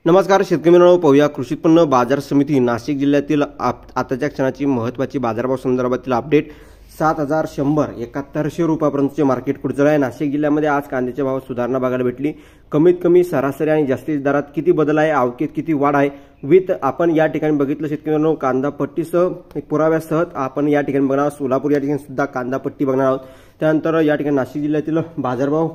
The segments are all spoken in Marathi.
नमस्कार शेतकरी मित्रांनो, पाहूया कृषी उत्पन्न बाजार समिती नाशिक जिल्ह्यातील आताच्या क्षणाची महत्त्वाची बाजारभाव संदर्भातील अपडेट। 7100 7100 रुपयापर्यंतचे मार्केट कुठचं आहे। नाशिक जिल्ह्यामध्ये आज कांद्याच्या भावात सुधारणा बघायला भेटली। कमीत कमी सरासरी आणि जास्तीत दरात किती बदल आहे, आवकेत किती वाढ आहे, विथ आपण या ठिकाणी बघितलं शेतकरी मित्रांनो कांदा पट्टीसह पुराव्यासह आपण या ठिकाणी बघणार आहोत। सोलापूर या ठिकाणी सुद्धा कांदा पट्टी बघणार आहोत। त्यानंतर या ठिकाणी नाशिक जिल्ह्यातील बाजारभाव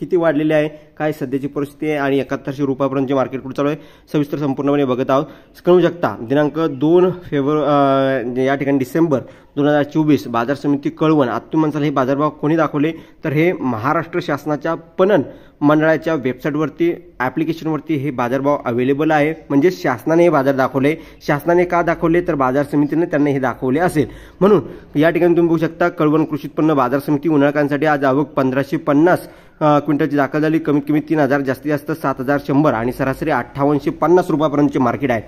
किती वाढलेले आहे, काय सध्याची परिस्थिती आहे आणि 7100 रुपयापर्यंतचे मार्केट कुठे चालू आहे सविस्तर संपूर्णपणे बघत आहोत। कळू शकता दिनांक 2 फेब्रुवारी या ठिकाणी डिसेंबर 2024 बाजार समिती कळवण आत्ममंचाल हे बाजारभाव कोणी दाखवले तर हे महाराष्ट्र शासनाच्या पणन मंडळाच्या वेबसाईटवरती ॲप्लिकेशनवरती हे बाजारभाव अवेलेबल आहे। म्हणजे शासनाने हे बाजार दाखवले। शासनाने का दाखवले तर बाजार समितीने त्यांना हे दाखवले असेल। म्हणून या ठिकाणी तुम्ही बघू शकता कळवण कृषी उत्पन्न बाजार समिती उन्हाळ्यासाठी आज आवक 1550 क्विंटलची दाखल झाली। कमीत कमी 3000 जास्तीत जास्त 7100 आणि सरासरी 5850 रुपयापर्यंतचे मार्केट आहे।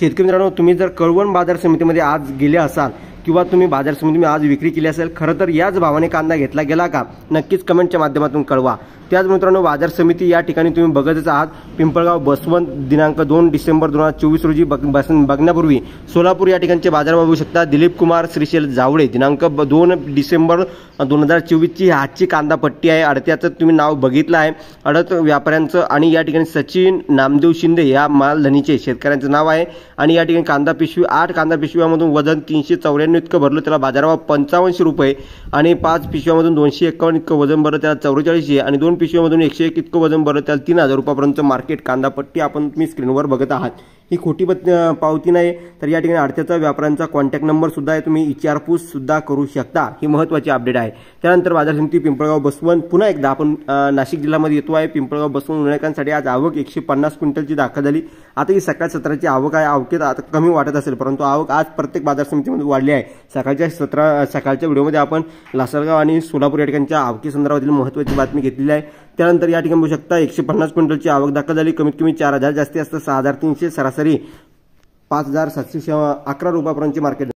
शेतकरी मित्रांनो, तुम्ही जर कळवण बाजार समितीमध्ये आज गेले असाल किंवा तुम्ही बाजार समितीमध्ये आज विक्री केली असेल, खरं तर याच भावाने कांदा घेतला गेला का नक्कीच कमेंटच्या माध्यमातून कळवा। त्याच मित्रांनो बाजार समिती या ठिकाणी तुम्ही बघतच आहात पिंपळगाव बसवंत दिनांक 2 डिसेंबर 2024 रोजी बघण्यापूर्वी सोलापूर या ठिकाणचे बाजारभाव बघू शकता। दिलीप कुमार श्रीशैल जावळे दिनांक 2 डिसेंबर 2024 ची आजची कांदा पट्टी आहे। अडत्याचं तुम्ही नाव बघितलं आहे, अडत व्यापाऱ्यांचं आणि या ठिकाणी सचिन नामदेव शिंदे या मालधनीचे शेतकऱ्यांचं नाव आहे। आणि या ठिकाणी कांदा पिशवी 8 कांदा पिशव्यामधून वजन 394 इतकं भरलं, त्याला बाजारभाव 55 रुपये आणि 5 पिशव्यामधून 251 इतकं वजन भरलं त्याला 44 आणि 2 पिशव्यामधून 101 इतकं वजन भरलं त्याला 3000 रुपयापर्यंतचं मार्केट कांदा पट्टी आपण तुम्ही स्क्रीनवर बघत आहात। ही खोटी पावती नाही तर या ठिकाणी अडत्याचा व्यापाऱ्यांचा कॉन्टॅक्ट नंबर सुद्धा आहे, तुम्ही विचारपूस सुद्धा करू शकता। ही महत्त्वाची अपडेट आहे। त्यानंतर बाजार समिती पिंपळगाव बसवंत पुन्हा एकदा आपण नाशिक जिल्ह्यामध्ये येतो आहे। पिंपळगाव बसवंत उन्हाळ्यासाठी आज आवक 150 क्विंटलची दाखल झाली। आता ही सकाळ सत्राची आवक आहे, आवकेत आता कमी वाटत असेल परंतु आवक आज प्रत्येक बाजार समितीमध्ये वाढली आहे। सकाळच्या व्हिडिओमध्ये आपण लासलगाव आणि सोलापूर या ठिकाणच्या आवकी संदर्भातील महत्त्वाची बातमी घेतलेली आहे। त्यानंतर या ठिकाणी बघू शकता 150 क्विंटलची आवक दाखल झाली। कमीत कमी 4000 जास्तीत जास्त 6300 सरासरी 5711 रुपयापर्यंतचे मार्केट